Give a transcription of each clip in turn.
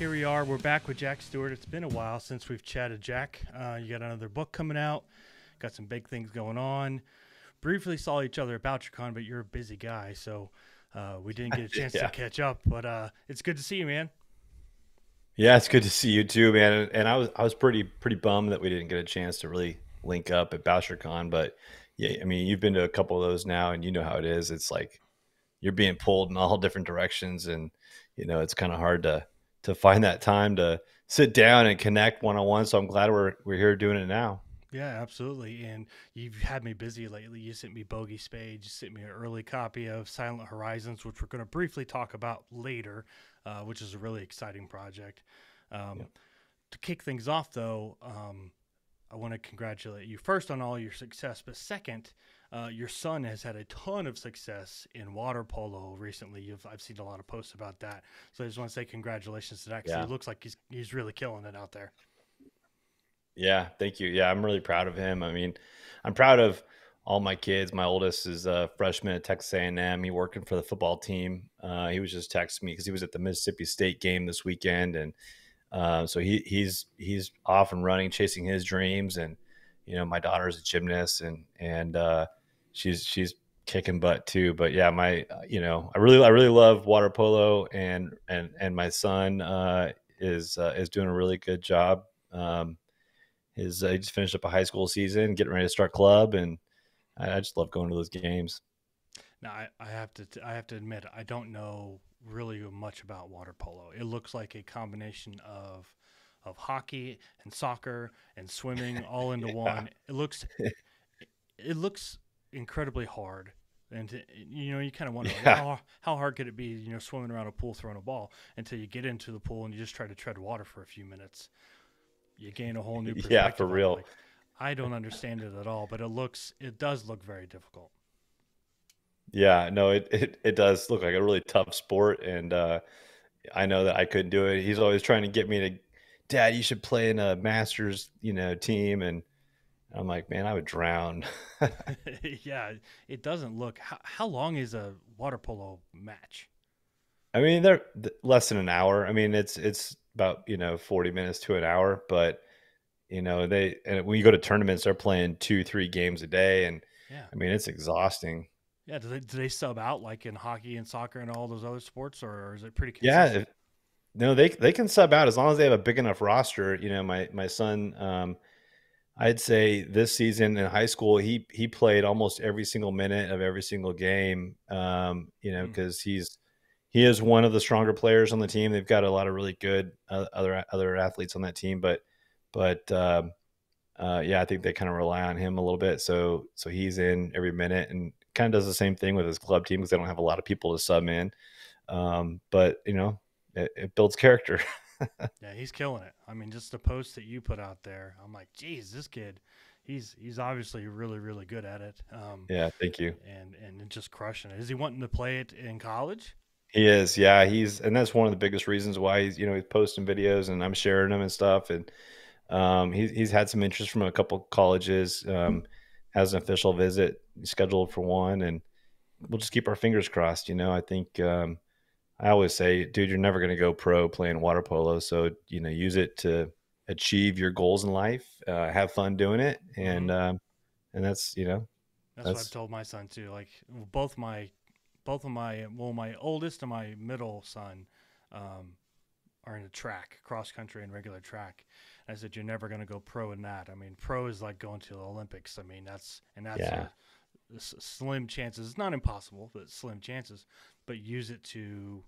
Here we are. We're back with Jack Stewart. It's been a while since we've chatted, Jack. You got another book coming out. Got some big things going on. Briefly saw each other at BoucherCon, but you're a busy guy, so we didn't get a chance to Yeah. catch up. But it's good to see you, man. Yeah, it's good to see you too, man. And I was pretty bummed that we didn't get a chance to really link up at BoucherCon, but yeah, I mean, you've been to a couple of those now and you know how it is. It's like you're being pulled in all different directions and it's kind of hard to find that time to sit down and connect one-on-one. So I'm glad we're here doing it now. Yeah, absolutely. And you've had me busy lately. You sent me Bogey Spades. You sent me an early copy of Silent Horizons, which we're going to briefly talk about later, which is a really exciting project. Yeah. Um, to kick things off, though, I want to congratulate you first on all your success, but second, your son has had a ton of success in water polo recently. I've seen a lot of posts about that, so I just want to say congratulations to that because he Yeah. looks like he's really killing it out there. Yeah, thank you. Yeah, I'm really proud of him. I mean, I'm proud of all my kids. My oldest is a freshman at Texas A&M. He working for the football team. He was just texting me because he was at the Mississippi State game this weekend, and so he's off and running, chasing his dreams. And my daughter's a gymnast, and she's kicking butt too. But yeah, my I really love water polo, and my son is doing a really good job. He just finished up a high school season, getting ready to start club, and I just love going to those games. Now, I have to admit, I don't know really much about water polo. It looks like a combination of hockey and soccer and swimming all into Yeah, one. It looks incredibly hard. And you kind of wonder like, yeah, how hard could it be, swimming around a pool throwing a ball until you get into the pool and you just try to tread water for a few minutes. You gain a whole new yeah, for perspective on it. real. Like, I don't understand it at all, but it does look very difficult. Yeah, no, it does look like a really tough sport, and I know that I couldn't do it. He's always trying to get me to, Dad, you should play in a masters, team, and I'm like, man, I would drown. Yeah, it doesn't look. How long is a water polo match? I mean, they're less than an hour. I mean, it's about 40 minutes to an hour, but and when you go to tournaments, they're playing 2-3 games a day, and Yeah, I mean, it's exhausting. yeah. Do they sub out like in hockey and soccer and all those other sports, or is it pretty Yeah, consistent? no, they can sub out as long as they have a big enough roster. My son, I'd say this season in high school, he played almost every single minute of every single game. Hmm. Because he is one of the stronger players on the team. They've got a lot of really good other athletes on that team, but yeah, I think they kind of rely on him a little bit. So he's in every minute and kind of does the same thing with his club team because they don't have a lot of people to sub in. But it builds character. Yeah, he's killing it. I mean, just the post that you put out there, I'm like, geez, this kid, he's obviously really really good at it. Yeah, thank you. And just crushing it. Is he wanting to play it in college? He is, yeah. And that's one of the biggest reasons why he's posting videos and I'm sharing them and stuff. And he's had some interest from a couple colleges. Has an official visit scheduled for one, and we'll just keep our fingers crossed. I think I always say, dude, you're never going to go pro playing water polo, so use it to achieve your goals in life. Have fun doing it, Mm-hmm. and That's what I've that's told my son too. Like both of my oldest and my middle son um, are in a track, cross country and regular track. And I said, you're never going to go pro in that. I mean, pro is like going to the Olympics. I mean, that's yeah, a slim chances. It's not impossible, but slim chances. But use it to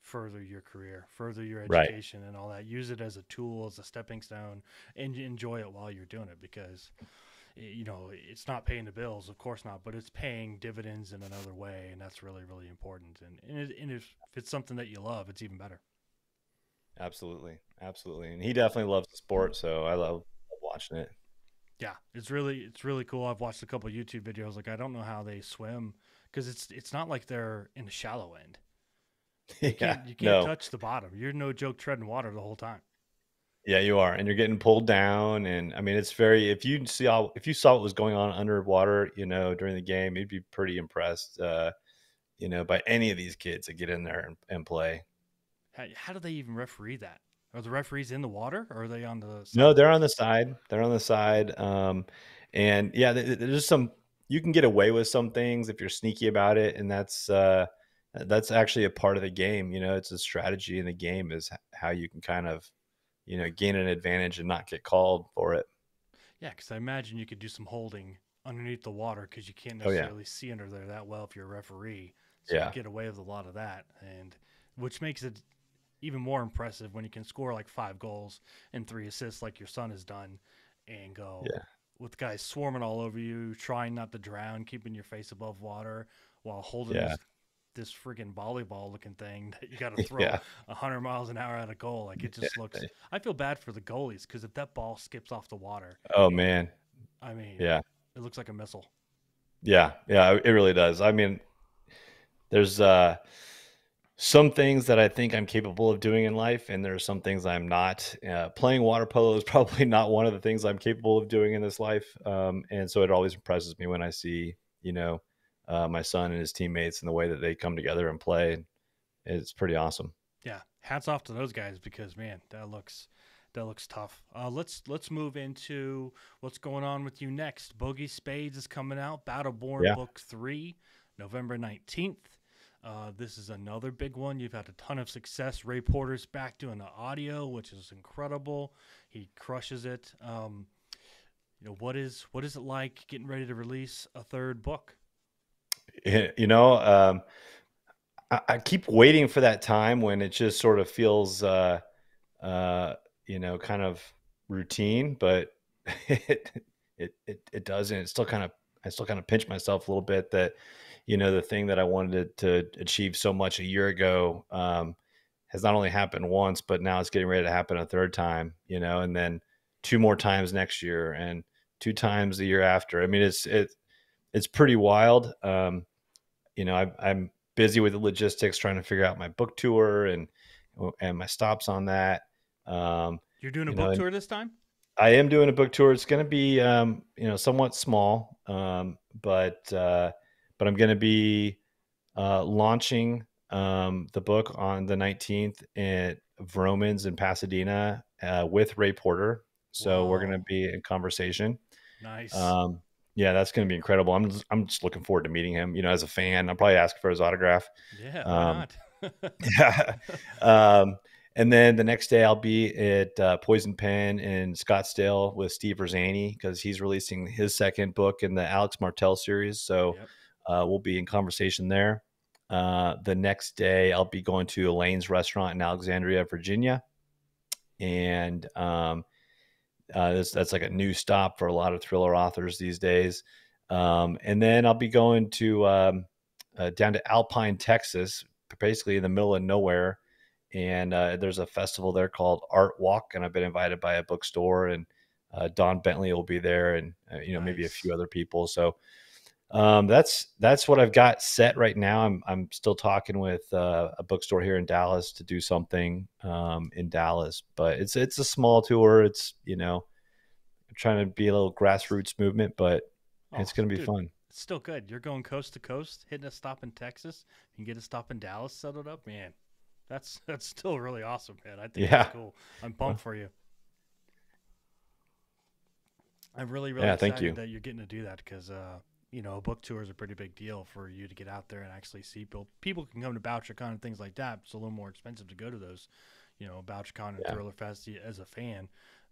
further your career, further your right, education, and all that. Use it as a tool, as a stepping stone, and enjoy it while you're doing it because it's not paying the bills, of course not, but it's paying dividends in another way, and that's really really important. And if it's something that you love, it's even better. absolutely, absolutely. And he definitely loves the sport, so I love watching it. Yeah, it's really cool. I've watched a couple of YouTube videos. Like I don't know how they swim because it's not like they're in the shallow end. You Yeah, can't you can't no, touch the bottom. You're no joke treading water the whole time. yeah, you are, and you're getting pulled down, and I mean, it's very. If you saw what was going on underwater, during the game, you'd be pretty impressed, by any of these kids that get in there and play. How do they even referee that? Are the referees in the water, or are they on the No, they're on sidelines? the side. They're on the side. And yeah, there's some, you can get away with some things if you're sneaky about it, and that's actually a part of the game. You know, it's a strategy in the game is how you can kind of, gain an advantage and not get called for it. Yeah, because I imagine you could do some holding underneath the water because you can't Oh yeah, necessarily see under there that well if you're a referee. So you yeah, get away with a lot of that, and which makes it even more impressive when you can score like 5 goals and 3 assists like your son has done, and go yeah, with guys swarming all over you, trying not to drown, keeping your face above water while holding yeah, this freaking volleyball looking thing that you got to throw yeah, 100 miles an hour at a goal. Like it just looks. I feel bad for the goalies because if that ball skips off the water, oh man, I mean, yeah, it looks like a missile. yeah, yeah. It really does. I mean, there's some things that I think I'm capable of doing in life, and there are some things I'm not. Playing water polo is probably not one of the things I'm capable of doing in this life, and so it always impresses me when I see, my son and his teammates and the way that they come together and play. It's pretty awesome. Yeah, hats off to those guys because man, that looks tough. Let's move into what's going on with you next. Bogey Spades is coming out. Battleborn Yeah, Book 3, November 19th. This is another big one. You've had a ton of success. Ray Porter's back doing the audio, which is incredible. He crushes it. What is it like getting ready to release a third book? you know, I keep waiting for that time when it just sort of feels, uh, kind of routine, but it it doesn't. I still kind of pinch myself a little bit that, the thing that I wanted to achieve so much a year ago, has not only happened once, but now it's getting ready to happen a third time, and then two more times next year and two times the year after. I mean, it's pretty wild. I'm busy with the logistics, trying to figure out my book tour and my stops on that. Um, You're doing a book and tour this time? I am doing a book tour. It's going to be, somewhat small, but I'm going to be launching the book on the 19th at Vroman's in Pasadena with Ray Porter. So we're going to Whoa, be in conversation. nice. Um, yeah, that's going to be incredible. I'm just looking forward to meeting him. As a fan, I'll probably ask for his autograph. Yeah, why Um, not? yeah. And then the next day I'll be at Poison Pen in Scottsdale with Steve Verzani because he's releasing his second book in the Alex Martell series. So Yep. we'll be in conversation there. The next day I'll be going to Elaine's restaurant in Alexandria, Virginia, and that's like a new stop for a lot of thriller authors these days. And then I'll be going to down to Alpine, Texas, basically in the middle of nowhere. And there's a festival there called Art Walk, and I've been invited by a bookstore, and Don Bentley will be there, and maybe a Nice. few other people. So that's what I've got set right now. I'm still talking with a bookstore here in Dallas to do something in Dallas, but it's a small tour. It's trying to be a little grassroots movement, but Oh, it's going to be dude, fun. it's still good. You're going coast to coast, hitting a stop in Texas. You can get a stop in Dallas settled up, man. That's still really awesome, man. I think that's Yeah. cool. I'm Well, pumped for you. I'm really, really yeah. Thank excited you. that you're getting to do that because, a book tour is a pretty big deal for you to get out there and actually see people. People can come to BoucherCon and things like that. It's a little more expensive to go to those, BoucherCon and Yeah. Thriller Fest as a fan,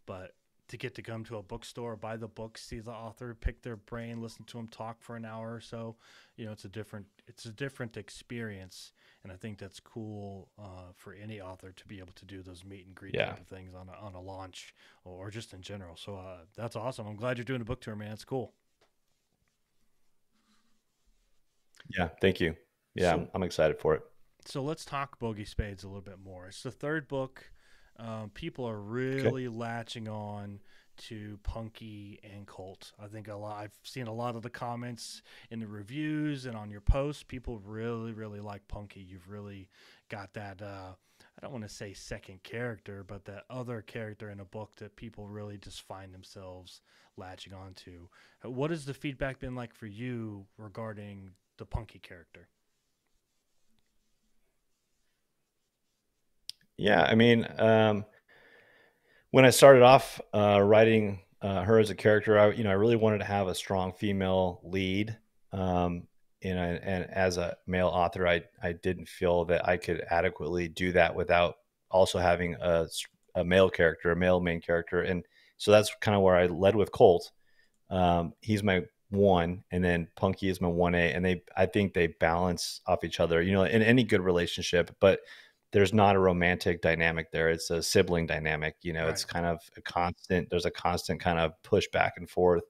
but to get to come to a bookstore, buy the book, see the author, pick their brain, listen to them talk for an hour or so, it's a different experience, and I think that's cool for any author to be able to do those meet and greet Yeah. type of things on a launch or just in general. So that's awesome. I'm glad you're doing a book tour, man. It's cool. Yeah. Thank you. Yeah. I'm, So I'm excited for it. so let's talk Bogey Spades a little bit more. It's the third book. People are Okay. really latching on to Punky and Colt. I think a lot. I've seen a lot of the comments in the reviews and on your posts. People really, really like Punky. You've really got that. I don't want to say second character, but that other character in a book that people really just find themselves latching on to. What has the feedback been like for you regarding the Punky character? Yeah, I mean, when I started off writing her as a character, I really wanted to have a strong female lead. Um, and as a male author, I didn't feel that I could adequately do that without also having a male character, a male main character. And so that's kind of where I led with Colt. He's my one, and then Punky is my 1A, and I think they balance off each other, in any good relationship, but there's not a romantic dynamic there. It's a sibling dynamic. It's Right. kind of there's a constant kind of push back and forth.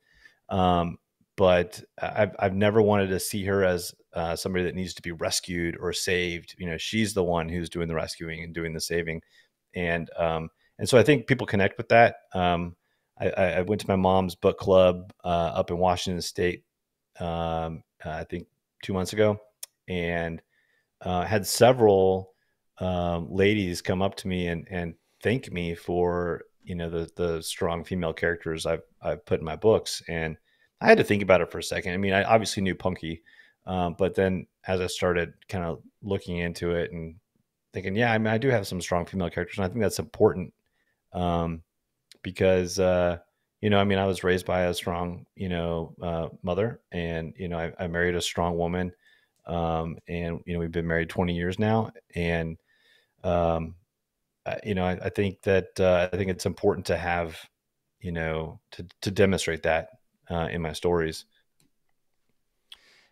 Um, but I've never wanted to see her as somebody that needs to be rescued or saved. She's the one who's doing the rescuing and doing the saving. And so I think people connect with that. I went to my mom's book club up in Washington State, I think 2 months ago, and had several ladies come up to me and thank me for the strong female characters I've put in my books. And I had to think about it for a second. I mean, I obviously knew Punky, but then as I started kind of looking into it and thinking, yeah, I mean, I do have some strong female characters, and I think that's important. Um, because I mean, I was raised by a strong mother, and I married a strong woman, and we've been married 20 years now. And I think that I think it's important to have to demonstrate that in my stories.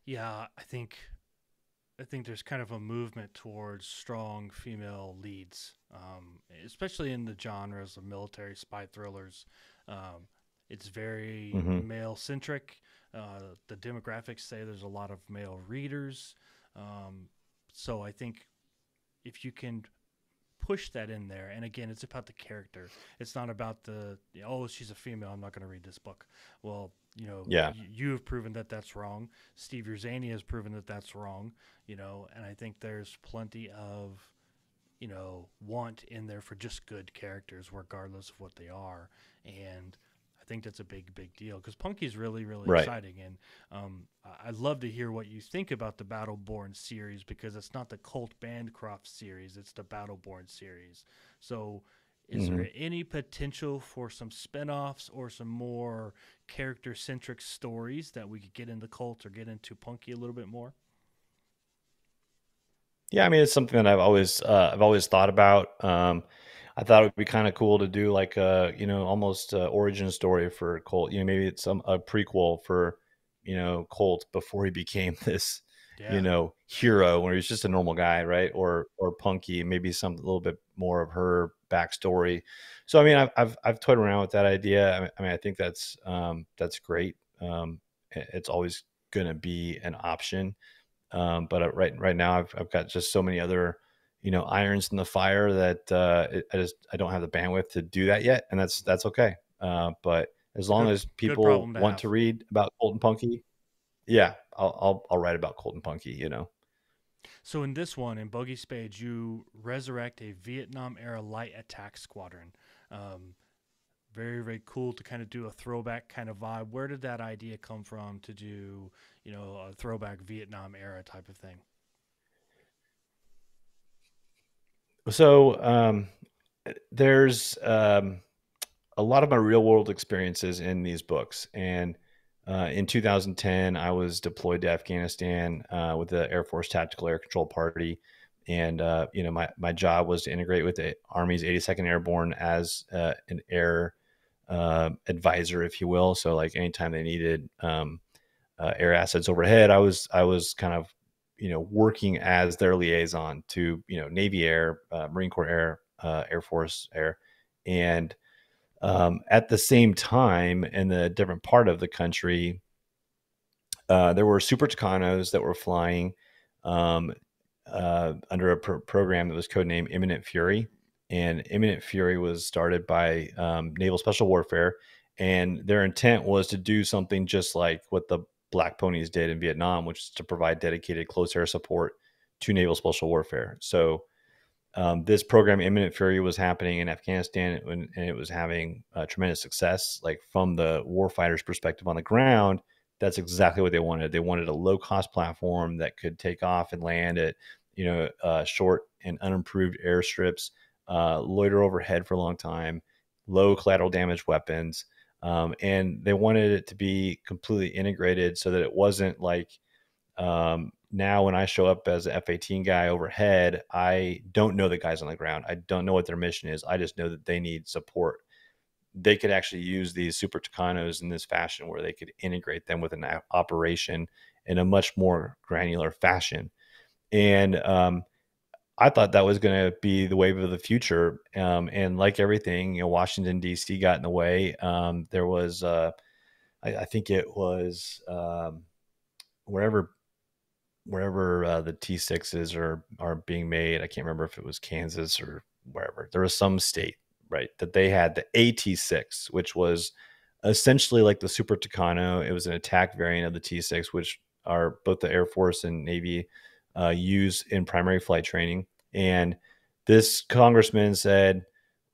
Yeah, I think there's kind of a movement towards strong female leads, especially in the genres of military spy thrillers. Um, it's very Hmm. male centric. The demographics say there's a lot of male readers. Um, so I think if you can push that in there, and again, it's about the character. It's not about oh, she's a female, I'm not going to read this book. Well, Yeah. you have proven that that's wrong. Steve Yerzani has proven that that's wrong. And I think there's plenty of want in there for just good characters, regardless of what they are. And I think that's a big deal because Punky's really, really Right. exciting. And I'd love to hear what you think about the Battleborn series because it's not the Colt Bancroft series, it's the Battleborn series. So, is Hmm. there any potential for some spin-offs or some more character-centric stories that we could get into Colt or get into Punky a little bit more? Yeah, I mean, it's something that I've always thought about. I thought it would be kind of cool to do like a almost origin story for Colt. Maybe it's a prequel for Colt before he became this Yeah. hero, where he's just a normal guy, right? Or Punky, maybe some a little bit more of her backstory. So I mean, I've toyed around with that idea. I mean, I think that's great. It's always going to be an option. But right now, I've got just so many other irons in the fire that I don't have the bandwidth to do that yet, and that's okay. But as It's a long good as good people problem to want to have. read about Colton Punky, yeah, I'll write about Colton Punky. So in this one, in Bogey Spades, you resurrect a Vietnam era light attack squadron. Um, very very cool to kind of do a throwback kind of vibe. Where did that idea come from to do a throwback Vietnam era type of thing? So there's a lot of my real world experiences in these books. And in 2010, I was deployed to Afghanistan with the Air Force Tactical Air Control Party. And, my job was to integrate with the Army's 82nd Airborne as an air advisor, if you will. So, like, anytime they needed air assets overhead, I was kind of, working as their liaison to, Navy Air, Marine Corps Air, Air Force Air. And at the same time, in the different part of the country, there were Super Tucanos that were flying um, under a program that was codenamed Imminent Fury. And Imminent Fury was started by Naval Special Warfare, and their intent was to do something just like what the Black Ponies did in Vietnam, which is to provide dedicated close air support to Naval Special Warfare. So this program, Imminent Fury, was happening in Afghanistan, and it was having tremendous success. Like from the warfighters' perspective on the ground, that's exactly what they wanted. They wanted a low cost platform that could take off and land at short and unimproved airstrips, loiter overhead for a long time, low collateral damage weapons. And they wanted it to be completely integrated so that it wasn't like, now when I show up as an F-18 guy overhead, I don't know the guys on the ground. I don't know what their mission is. I just know that they need support. They could actually use these Super Tucanos in this fashion where they could integrate them with an operation in a much more granular fashion. And I thought that was going to be the wave of the future. And like everything, Washington, D.C. got in the way. There was, I think it was wherever the T6s are being made. I can't remember if it was Kansas or wherever. There was some state, right, that they had the AT6, which was essentially like the Super Tucano. It was an attack variant of the T6, which are both the Air Force and Navy use in primary flight training. And this congressman said,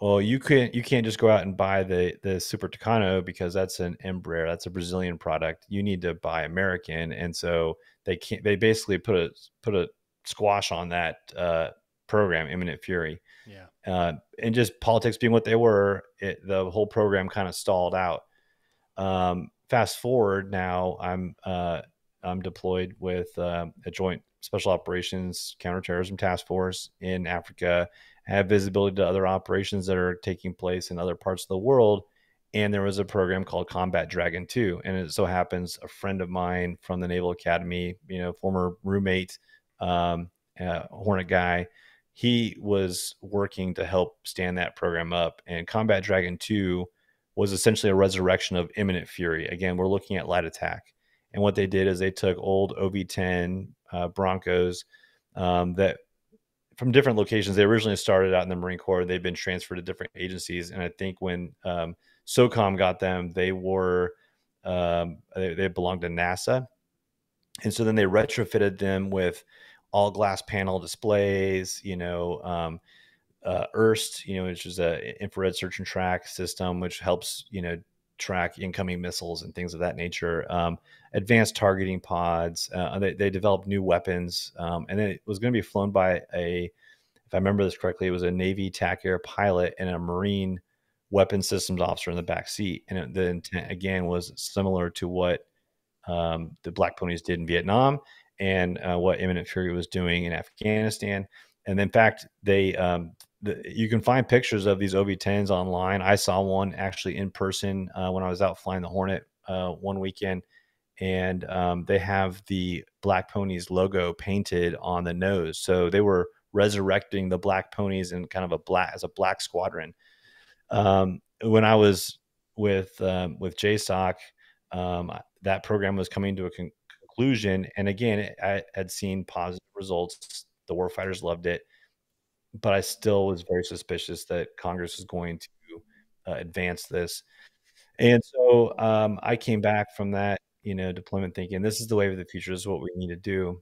well, you can't just go out and buy the Super Tucano because that's an Embraer, that's a Brazilian product. You need to buy American. And so they basically put a squash on that program, Imminent Fury. Yeah. And just politics being what they were, the whole program kind of stalled out. Fast forward now, I'm deployed with a joint special operations counterterrorism task force in Africa. I have visibility to other operations that are taking place in other parts of the world. And there was a program called Combat Dragon 2. And it so happens a friend of mine from the Naval Academy, former roommate, Hornet guy, he was working to help stand that program up. And Combat Dragon 2 was essentially a resurrection of Imminent Fury. Again, we're looking at light attack. And what they did is they took old OV-10 Broncos that from different locations. They originally started out in the Marine Corps. They've been transferred to different agencies. And I think when SOCOM got them, they belonged to NASA. And so then they retrofitted them with all glass panel displays, IRST, which is a infrared search and track system, which helps, track incoming missiles and things of that nature. Advanced targeting pods. They developed new weapons, and it was going to be flown by if I remember this correctly, it was a Navy TAC Air pilot and a Marine weapons systems officer in the back seat. And the intent again was similar to what the Black Ponies did in Vietnam and what Imminent Fury was doing in Afghanistan. And in fact, you can find pictures of these OV-10s online. I saw one actually in person when I was out flying the Hornet one weekend, and they have the Black Ponies logo painted on the nose. So they were resurrecting the Black Ponies in kind of as a black squadron. When I was with JSOC, that program was coming to a conclusion, and again, I had seen positive results. The warfighters loved it, but I still was very suspicious that Congress is going to advance this. And so I came back from that, deployment thinking this is the wave of the future. This is what we need to do.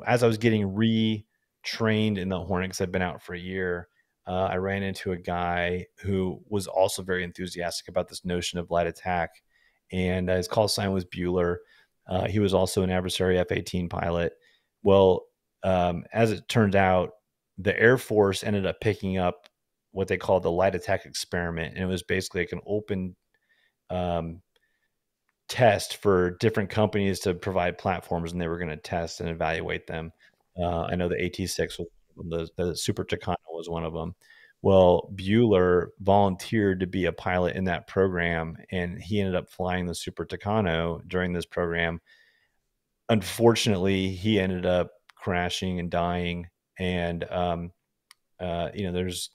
As I was getting retrained in the Hornet, because I've been out for a year, I ran into a guy who was also very enthusiastic about this notion of light attack. And his call sign was Bueller. He was also an adversary F-18 pilot. Well, as it turned out, the Air Force ended up picking up what they called the light attack experiment. And it was basically like an open test for different companies to provide platforms, and they were going to test and evaluate them. I know the AT6 was the Super Tucano was one of them. Well, Bueller volunteered to be a pilot in that program, and he ended up flying the Super Tucano during this program. Unfortunately, he ended up crashing and dying. And, there's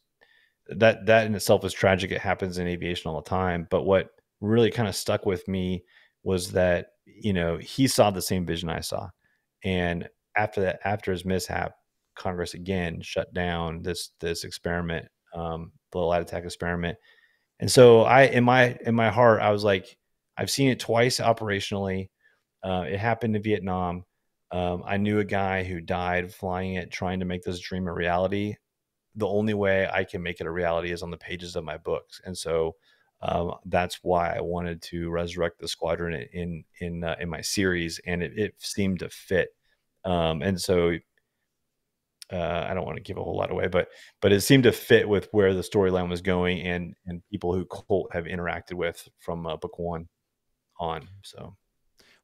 that in itself is tragic. It happens in aviation all the time. But what really kind of stuck with me was that, he saw the same vision I saw. And after his mishap, Congress again shut down this experiment, the light attack experiment. And so in my heart, I was like, I've seen it twice operationally. It happened in Vietnam. I knew a guy who died flying it, trying to make this dream a reality. The only way I can make it a reality is on the pages of my books. And so that's why I wanted to resurrect the squadron in my series, and it seemed to fit. And so I don't want to give a whole lot away, but it seemed to fit with where the storyline was going, and people who Colt have interacted with from book one on. So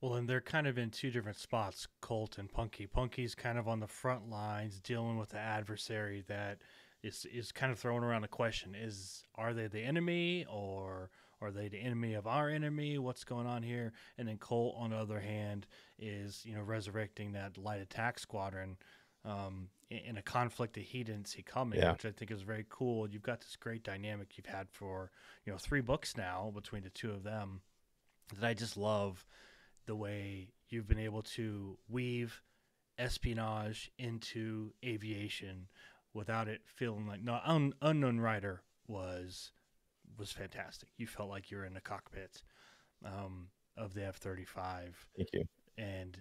Well, and they're kind of in two different spots, Colt and Punky. Punky's kind of on the front lines dealing with the adversary that is kind of throwing around the question is are they the enemy or are they the enemy of our enemy? What's going on here? And then Colt, on the other hand, is resurrecting that light attack squadron in a conflict that he didn't see coming, yeah, which I think is very cool. You've got this great dynamic you've had for 3 books now between the two of them that I just love the way you've been able to weave espionage into aviation without it feeling like no unknown rider was fantastic. You felt like you were in the cockpit of the F-35, thank you. and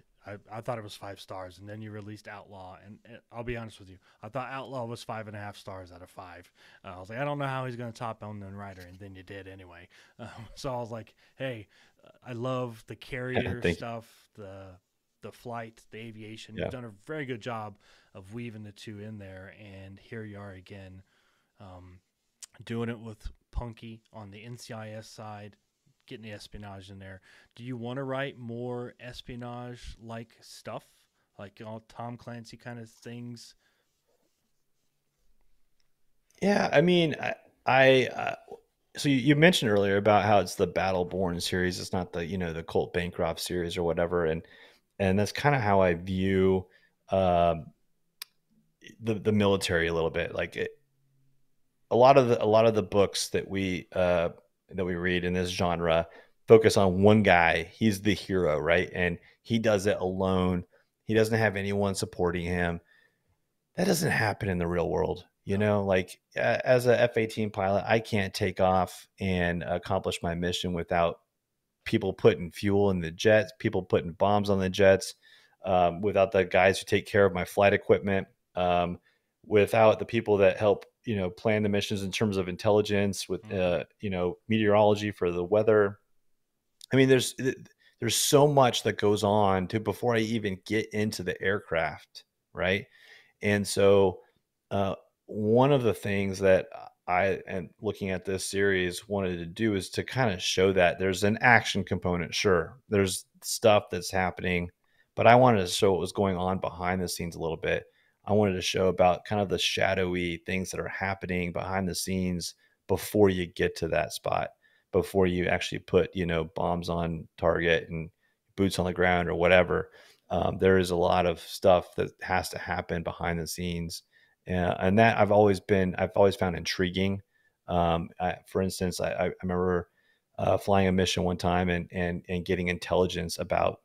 I thought it was 5 stars. And then you released Outlaw, and I'll be honest with you, I thought Outlaw was 5.5 stars out of 5. I was like, I don't know how he's going to top Unknown Rider, and then you did anyway. So I was like, hey, I love the carrier Thank you. stuff, the flight, the aviation. Yeah. You've done a very good job of weaving the two in there, and here you are again, doing it with Punky on the NCIS side, getting the espionage in there. Do you want to write more espionage like stuff, like all Tom Clancy kind of things? Yeah, I mean, so you mentioned earlier about how it's the Battleborn series. It's not the the Colt Bancroft series or whatever, and that's kind of how I view um, the military a little bit. Like a lot of the books that we read in this genre focus on one guy. He's the hero, right? And he does it alone. He doesn't have anyone supporting him. That doesn't happen in the real world. No. Like as a F-18 pilot, I can't take off and accomplish my mission without people putting fuel in the jets, people putting bombs on the jets, without the guys who take care of my flight equipment, um, without the people that help, plan the missions in terms of intelligence, with, Mm-hmm. meteorology for the weather. I mean, there's so much that goes on to before I even get into the aircraft, right? And so, uh, one of the things that I, and looking at this series, wanted to do is to kind of show that there's an action component. Sure, there's stuff that's happening, but I wanted to show what was going on behind the scenes a little bit. I wanted to show about kind of the shadowy things that are happening behind the scenes before you get to that spot, before you actually put, bombs on target and boots on the ground or whatever. There is a lot of stuff that has to happen behind the scenes, and that I've always found intriguing. For instance, I remember flying a mission one time and getting intelligence about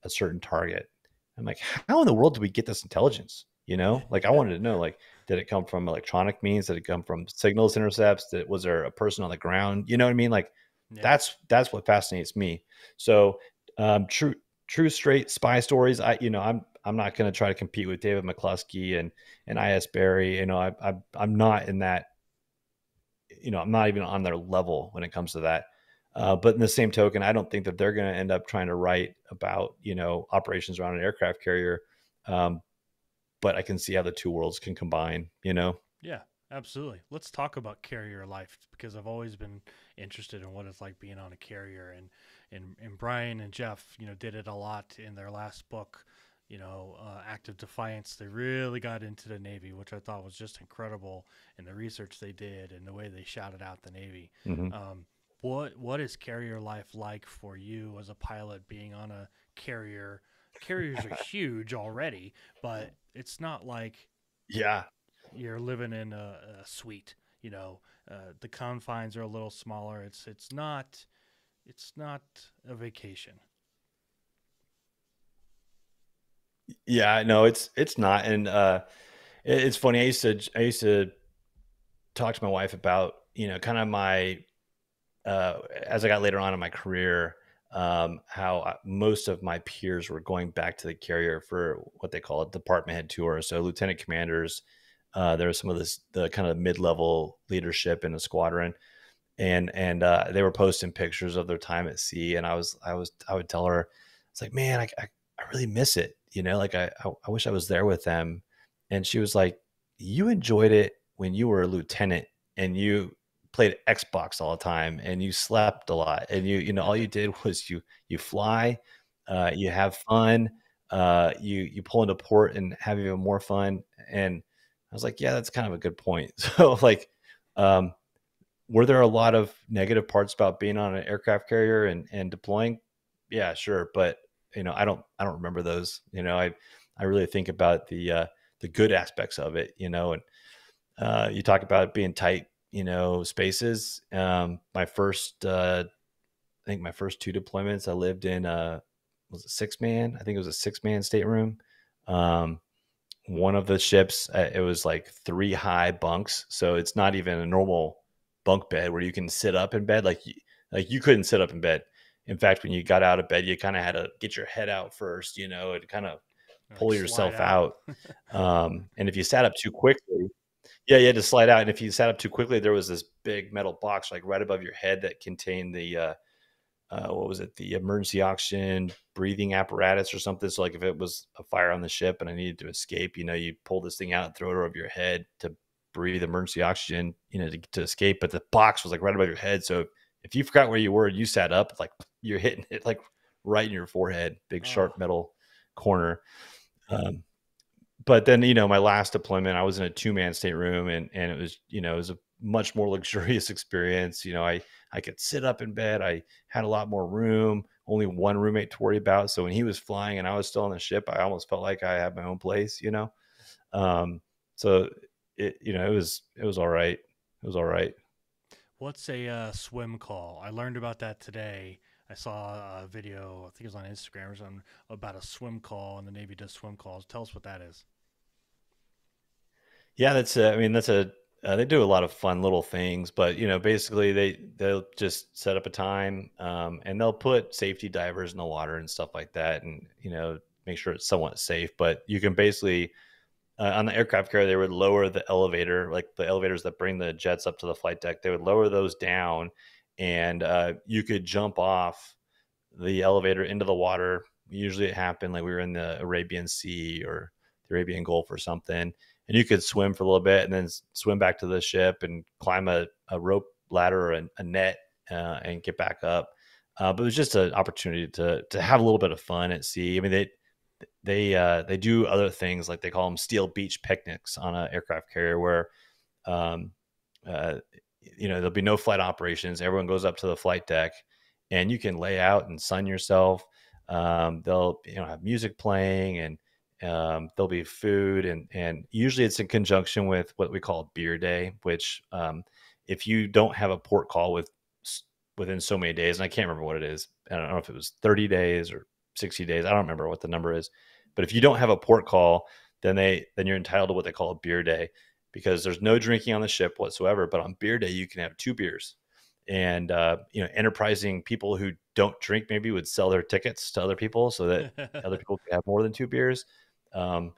a certain target. I'm like, how in the world do we get this intelligence? Like I Yeah. wanted to know, like, did it come from electronic means? Did it come from signals intercepts? Was there a person on the ground? You know what I mean? Like Yeah. that's what fascinates me. So true straight spy stories. I'm not going to try to compete with David McCluskey and I.S. Barry. I'm not in that. I'm not even on their level when it comes to that. But in the same token, I don't think that they're going to end up trying to write about operations around an aircraft carrier. Um, but I can see how the two worlds can combine. Yeah, absolutely. Let's talk about carrier life because I've always been interested in what it's like being on a carrier, and Brian and Jeff, did it a lot in their last book. Active Defiance. They really got into the Navy, which I thought was just incredible, and the research they did and the way they shouted out the Navy. Hmm. Um, what is carrier life like for you as a pilot being on a carrier? Carriers are huge already, but it's not like Yeah. you're living in a suite. The confines are a little smaller. It's not a vacation. Yeah, no, it's not. And it's funny. I used to talk to my wife about, kind of my, as I got later on in my career, how most of my peers were going back to the carrier for what they call a department head tour. So lieutenant commanders, there was some of the kind of mid-level leadership in the squadron, and they were posting pictures of their time at sea. And I would tell her, it's like, man, I really miss it. Like I wish I was there with them. And she was like, you enjoyed it when you were a lieutenant and you played Xbox all the time and you slept a lot and all you did was you fly, you have fun, you pull into port and have even more fun. And I was like, yeah, that's kind of a good point. So like, um, were there a lot of negative parts about being on an aircraft carrier and deploying? Yeah, sure, but I don't remember those. I really think about the good aspects of it. And you talk about being tight, spaces. My first, I think my first two deployments, I lived in was a 6 man. I think it was a 6 man stateroom. Um, one of the ships, it was like three high bunks, so it's not even a normal bunk bed where you can sit up in bed. Like you couldn't sit up in bed. In fact, when you got out of bed, you kind of had to get your head out first, and kind of Like pull slide yourself out. out. And if you sat up too quickly, yeah, you had to slide out. And if you sat up too quickly, there was this big metal box like right above your head that contained what was it, the emergency oxygen breathing apparatus or something. So like if it was a fire on the ship and I needed to escape, you pull this thing out and throw it over your head to breathe emergency oxygen, to escape. But the box was like right above your head. So if you forgot where you were, you sat up, like you're hitting it like right in your forehead, big Oh, sharp metal corner. Um, but then my last deployment, I was in a 2 man stateroom, and it was a much more luxurious experience. I could sit up in bed. I had a lot more room, only one roommate to worry about. So when he was flying and I was still on the ship, I almost felt like I had my own place. um so it was all right. It was all right. what's a swim call? I learned about that today. I saw a video, I think it was on Instagram or something, about a swim call, and the Navy does swim calls. Tell us what that is. Yeah, I mean, they do a lot of fun little things, but basically they'll just set up a time, and they'll put safety divers in the water and stuff like that, and make sure it's somewhat safe. But you can basically, on the aircraft carrier, they would lower the elevator, like the elevators that bring the jets up to the flight deck. They would lower those down, and you could jump off the elevator into the water. Usually it happened like we were in the Arabian Sea or the Arabian Gulf or something. And you could swim for a little bit and then swim back to the ship and climb a rope ladder or a net, and get back up. But it was just an opportunity to have a little bit of fun at sea. I mean, they do other things, like they call them steel beach picnics on an aircraft carrier, where um, uh, there'll be no flight operations. Everyone goes up to the flight deck, and you can lay out and sun yourself. They'll have music playing, and there'll be food, and usually it's in conjunction with what we call beer day, which, if you don't have a port call within so many days, and I can't remember what it is. I don't know if it was 30 days or 60 days. I don't remember what the number is. But if you don't have a port call, then you're entitled to what they call a beer day, because there's no drinking on the ship whatsoever. But on beer day, you can have 2 beers. And enterprising people who don't drink maybe would sell their tickets to other people so that other people could have more than 2 beers. Um,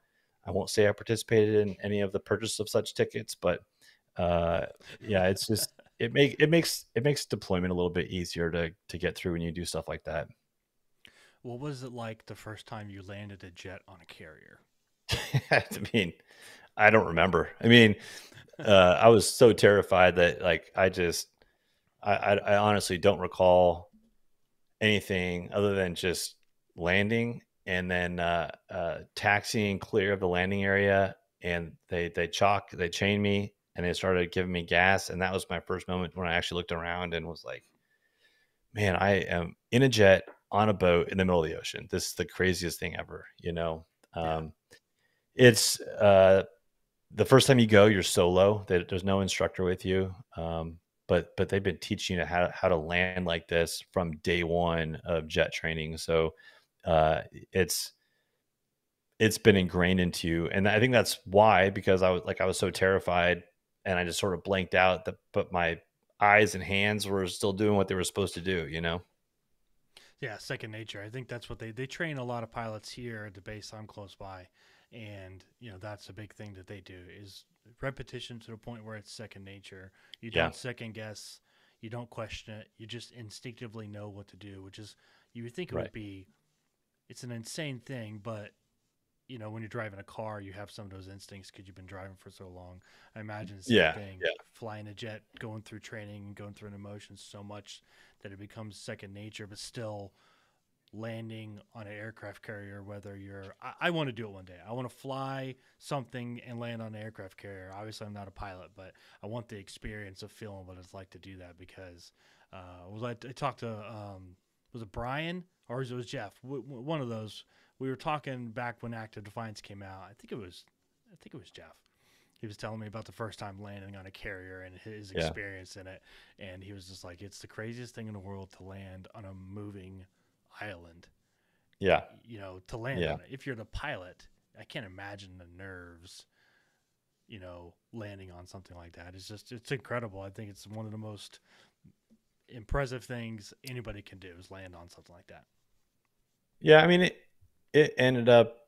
I won't say I participated in any of the purchase of such tickets, but yeah, it's just it makes deployment a little bit easier to get through when you do stuff like that. What was it like the first time you landed a jet on a carrier? I mean, I don't remember. I mean, I was so terrified that like I honestly don't recall anything other than just landing and then taxiing clear of the landing area, and they chained me and they started giving me gas, and that was my first moment when I actually looked around and was like, man, I am in a jet on a boat in the middle of the ocean. This is the craziest thing ever. Yeah. um, it's the first time you go, you're solo. There's no instructor with you. But they've been teaching you how to land like this from day one of jet training. So uh, it's it's been ingrained into you, and I think that's why, because I was so terrified, and I just sort of blanked out. But my eyes and hands were still doing what they were supposed to do. Yeah, second nature. I think that's what they train a lot of pilots here at the base I'm close by, and that's a big thing that they do is repetition to the point where it's second nature. You Yeah, don't second guess, you don't question it. You just instinctively know what to do, which is you would think it would right. be. It's an insane thing, but when you're driving a car, you have some of those instincts because you've been driving for so long. I imagine the same Yeah, thing. yeah, Flying a jet, going through training, and going through an emotion so much that it becomes second nature, but still landing on an aircraft carrier, whether I want to do it one day. I want to fly something and land on an aircraft carrier. Obviously, I'm not a pilot, but I want the experience of feeling what it's like to do that because I talked to, was it Brian or was it Jeff? One of those. We were talking back when Active Defiance came out. I think it was Jeff. He was telling me about the first time landing on a carrier and his yeah, experience in it. And he was just like, it's the craziest thing in the world to land on a moving island, yeah, to land yeah. on it. If you're the pilot, I can't imagine the nerves, landing on something like that. It's incredible. I think it's one of the most impressive things anybody can do is land on something like that. Yeah, I mean, it ended up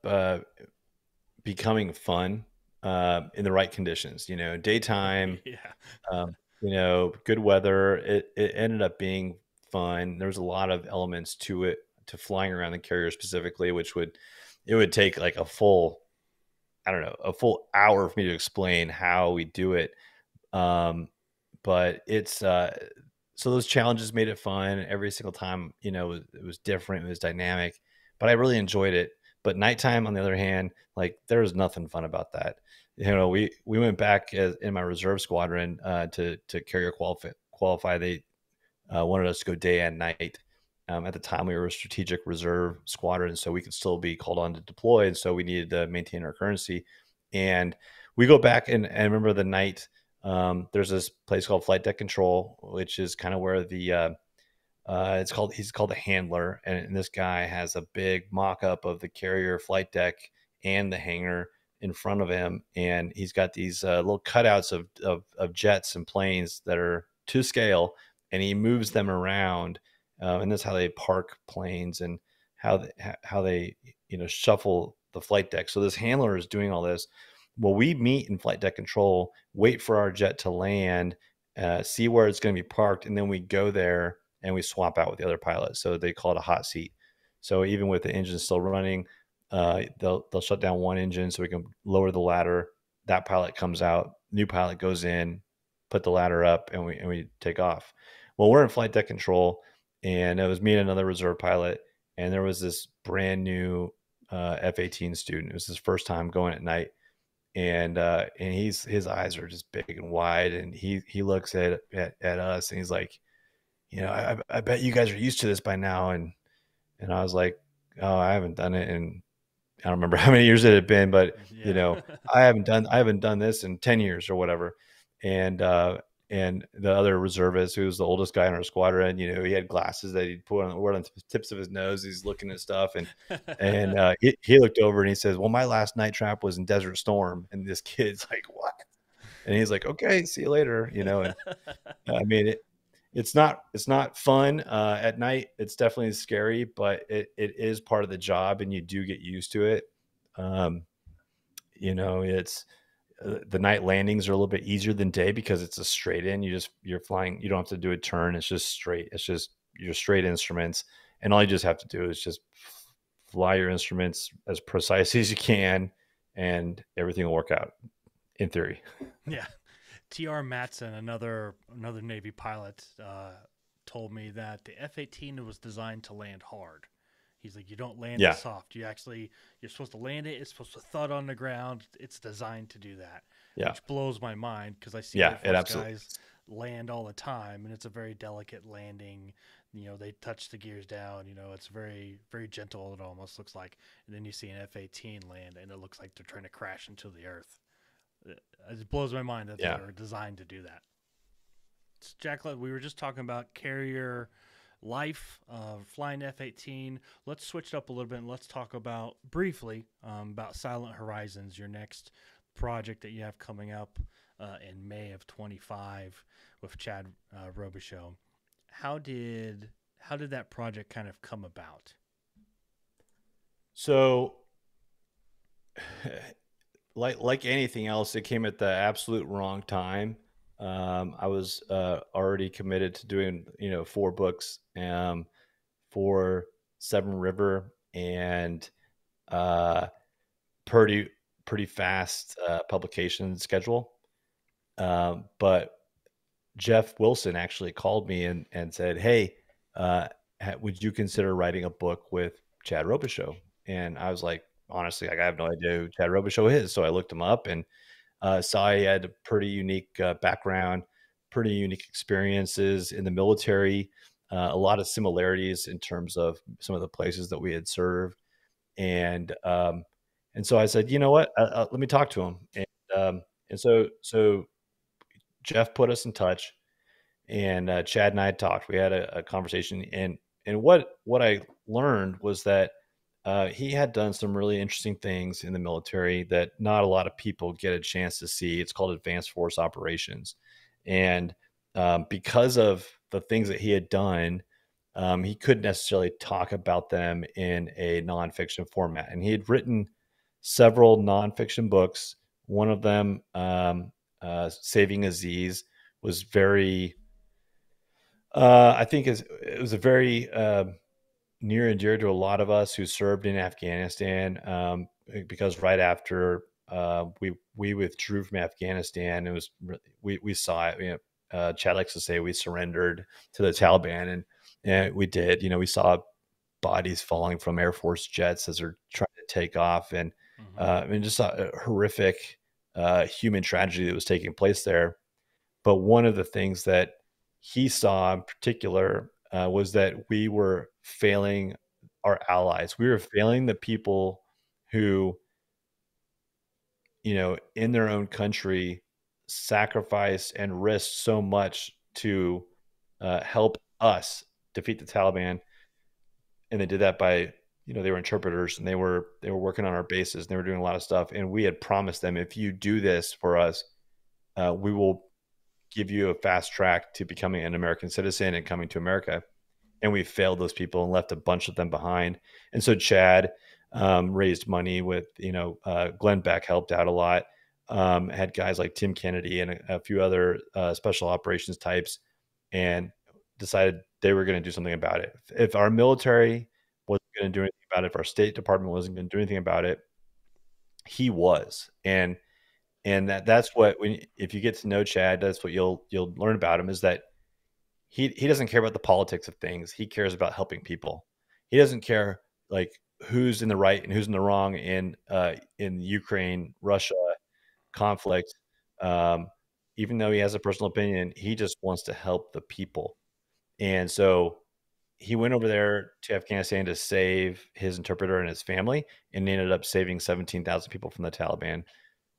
becoming fun in the right conditions. Daytime, Yeah. good weather. It ended up being fun. There was a lot of elements to it, to flying around the carrier specifically, which would take like a full, I don't know, a full hour for me to explain how we do it. Um, but it's so those challenges made it fun every single time. It was different, it was dynamic, but I really enjoyed it. But nighttime, on the other hand, like there was nothing fun about that. We went back in my reserve squadron to carrier qualify. They wanted us to go day and night. At the time, we were a strategic reserve squadron, so we could still be called on to deploy, and so we needed to maintain our currency. And we go back and remember the night. There's this place called flight deck control, which is kind of where the he's called the handler, and this guy has a big mock-up of the carrier flight deck and the hangar in front of him, and he's got these little cutouts of jets and planes that are to scale, and he moves them around, and that's how they park planes and how they shuffle the flight deck. So this handler is doing all this. Well, we meet in flight deck control, wait for our jet to land, see where it's going to be parked, and then we go there and we swap out with the other pilot. So they call it a hot seat. So even with the engine still running, they'll shut down one engine so we can lower the ladder. That pilot comes out, new pilot goes in, put the ladder up, and we take off. Well, we're in flight deck control, and it was me and another reserve pilot, and there was this brand new F-18 student. It was his first time going at night, and his eyes are just big and wide, and he looks at us, and he's like, I bet you guys are used to this by now. And I was like, oh, I haven't done it. And I don't remember how many years it had been, but Yeah. I haven't done this in 10 years or whatever. And the other reservist, who was the oldest guy in our squadron, he had glasses that he'd wear on the tips of his nose. He's looking at stuff. And he looked over and he says, well, my last night trap was in Desert Storm. And this kid's like, what? And he's like, okay, see you later. And I mean, it's not fun at night. It's definitely scary, but it is part of the job, and you do get used to it. Um, it's the night landings are a little bit easier than day because it's a straight in. You're flying. You don't have to do a turn. It's just straight. It's just your straight instruments, and all you just have to do is just fly your instruments as precisely as you can, and everything will work out in theory. Yeah. T.R. Matson, another Navy pilot, told me that the F-18 was designed to land hard. He's like, you don't land it Yeah, soft. You're supposed to land it. It's supposed to thud on the ground. It's designed to do that, yeah, which blows my mind because I see yeah. Air It Force absolutely. guys land all the time, and it's a very delicate landing. They touch the gears down. It's very, very gentle. It almost looks like. And then you see an F-18 land, and it looks like they're trying to crash into the earth. It blows my mind that they Yeah. are designed to do that. Jack, we were just talking about carrier life, flying F-18. Let's switch it up a little bit and let's talk about briefly about Silent Horizons, your next project that you have coming up in May of 25 with Chad Robichaux. How did that project kind of come about? So like anything else, it came at the absolute wrong time. I was already committed to doing 4 books for Seven River, and uh, pretty pretty fast publication schedule. But Jeff Wilson actually called me and said, "Hey, uh, would you consider writing a book with Chad Robichaux?" And I was like, honestly, like, I have no idea who Chad Robichaux is. So I looked him up and saw he had a pretty unique background, pretty unique experiences in the military, a lot of similarities in terms of some of the places that we had served, and so I said, you know what, let me talk to him, and so Jeff put us in touch, and Chad and I talked. We had a conversation, and what I learned was that he had done some really interesting things in the military that not a lot of people get a chance to see. It's called advanced force operations, and because of the things that he had done, he couldn't necessarily talk about them in a nonfiction format. And he had written several nonfiction books. One of them, "Saving Aziz," was very I think it was a very near and dear to a lot of us who served in Afghanistan, because right after we withdrew from Afghanistan, it was we saw it. You know, Chad likes to say we surrendered to the Taliban, and we did. You know, we saw bodies falling from Air Force jets as they're trying to take off, and Hmm. just a horrific human tragedy that was taking place there. But one of the things that he saw in particular was that we were failing our allies. We were failing the people who, in their own country, sacrificed and risked so much to help us defeat the Taliban. And they did that by, they were interpreters, and they were working on our bases, and they were doing a lot of stuff. And we had promised them, if you do this for us, we will give you a fast track to becoming an American citizen and coming to America. And we failed those people and left a bunch of them behind. And so Chad raised money with, Glenn Beck helped out a lot. Had guys like Tim Kennedy and a few other special operations types, and decided they were going to do something about it. If our military wasn't going to do anything about it, if our State Department wasn't going to do anything about it, he was. And that's what, when if you get to know Chad, that's what you'll learn about him, is that he doesn't care about the politics of things. He cares about helping people. He doesn't care like who's in the right and who's in the wrong in Ukraine, Russia conflict. Um, Even though he has a personal opinion, he just wants to help the people. And so he went over there to Afghanistan to save his interpreter and his family, and ended up saving 17,000 people from the Taliban.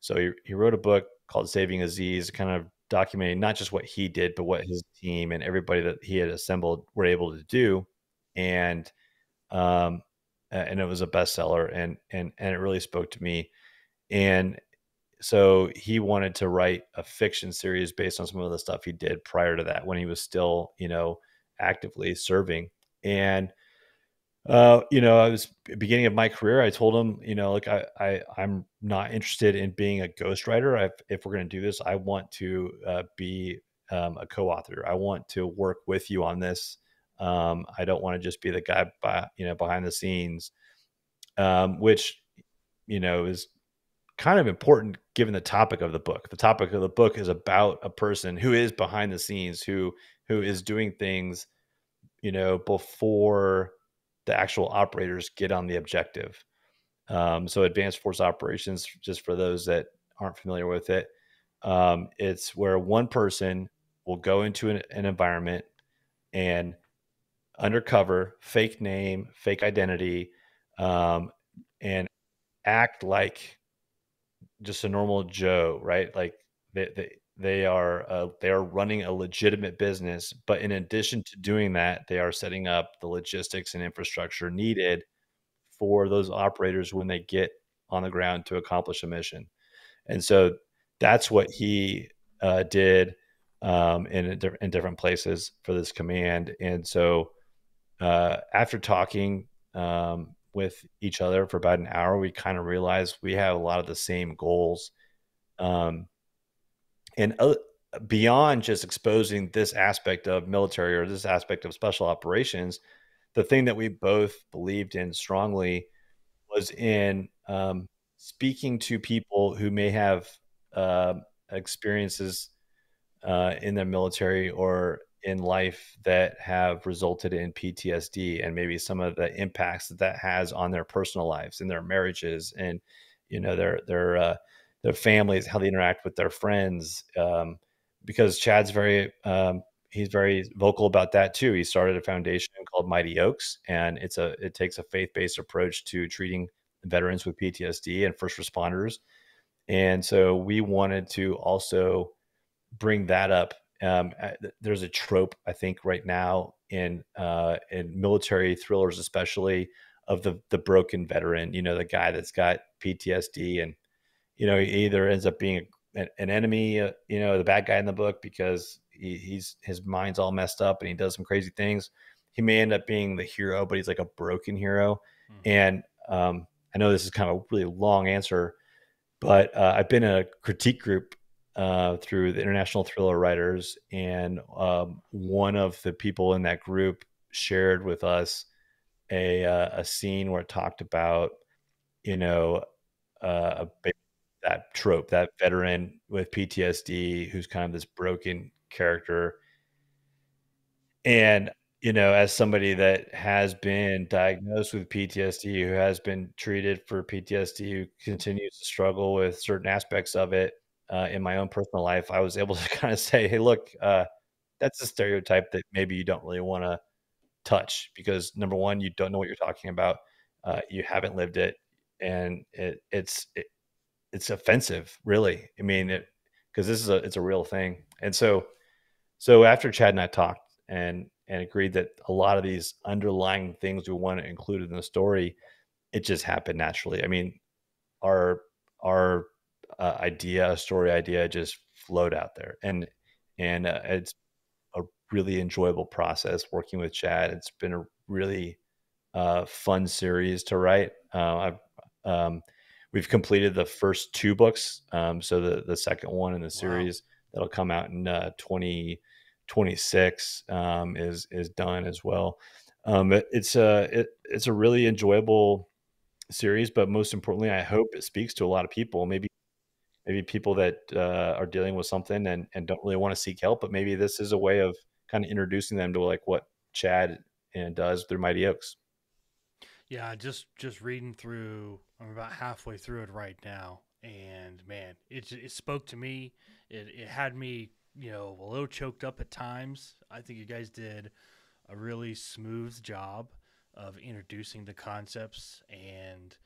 So he wrote a book called Saving Aziz, kind of documenting not just what he did, but what his team and everybody that he had assembled were able to do. And and it was a bestseller, and it really spoke to me. And so he wanted to write a fiction series based on some of the stuff he did prior to that, when he was still, actively serving. And I was beginning of my career. I told him, like, I'm not interested in being a ghostwriter. If we're going to do this, I want to be a co-author. I want to work with you on this. I don't want to just be the guy behind the scenes, which, is kind of important given the topic of the book. The topic of the book is about a person who is behind the scenes, who is doing things, before the actual operators get on the objective. So advanced force operations, just for those that aren't familiar with it, it's where one person will go into an environment and undercover, fake name, fake identity, um, and act like just a normal Joe, right? Like they are running a legitimate business, but in addition to doing that, they are setting up the logistics and infrastructure needed for those operators when they get on the ground to accomplish a mission. And so that's what he did in different places for this command. And so after talking with each other for about an hour, we kind of realized we have a lot of the same goals. Um, and beyond just exposing this aspect of military or this aspect of special operations, the thing that we both believed in strongly was in speaking to people who may have uh, experiences in the military or in life that have resulted in PTSD, and maybe some of the impacts that that has on their personal lives and their marriages, and their families, how they interact with their friends. Because Chad's he's very vocal about that too. He started a foundation called Mighty Oaks, and it takes a faith based approach to treating veterans with PTSD and first responders. And so we wanted to also bring that up. There's a trope, I think, right now in military thrillers, especially, of the broken veteran. You know, the guy that's got PTSD, and he either ends up being an enemy, the bad guy in the book, because his mind's all messed up and he does some crazy things. He may end up being the hero, but he's like a broken hero. Mm-hmm. And I know this is kind of a really long answer, but I've been in a critique group through the International Thriller Writers, and one of the people in that group shared with us a scene where it talked about, you know, that trope, that veteran with PTSD who's kind of this broken character. And, as somebody that has been diagnosed with PTSD, who has been treated for PTSD, who continues to struggle with certain aspects of it, in my own personal life, I was able to kind of say, hey, look, that's a stereotype that maybe you don't really want to touch, because number one, you don't know what you're talking about. You haven't lived it. And it's offensive, really. I mean, because it's a real thing. And so after Chad and I talked and agreed that a lot of these underlying things we want to include in the story, it just happened naturally. I mean, our story idea, just flowed out there, and it's a really enjoyable process working with Chad. It's been a really fun series to write. We've completed the first two books, so the second one in the Wow. series that'll come out in 2026 is done as well. It's a really enjoyable series, but most importantly, I hope it speaks to a lot of people. Maybe people that are dealing with something and don't really want to seek help, but maybe this is a way of kind of introducing them to like what Chad and does through Mighty Oaks. Yeah, just reading through. I'm about halfway through it right now, and man, it spoke to me. It had me, a little choked up at times. I think you guys did a really smooth job of introducing the concepts and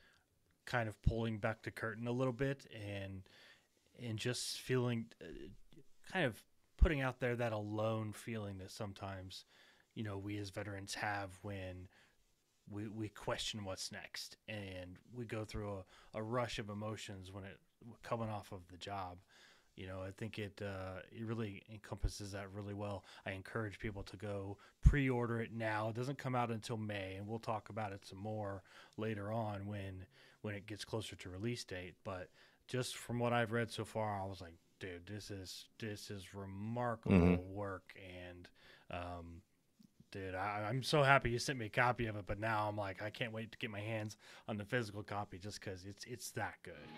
kind of pulling back the curtain a little bit, and just feeling, kind of putting out there that alone feeling that sometimes, we as veterans have when we question what's next, and we go through a rush of emotions when it coming off of the job. I think it really encompasses that really well. I encourage people to go pre-order it now. It doesn't come out until May, and we'll talk about it some more later on when it gets closer to release date. But just from what I've read so far, I was like, dude, this is Hmm. remarkable work. And dude, I'm so happy you sent me a copy of it. But now I'm like, I can't wait to get my hands on the physical copy, just because it's that good.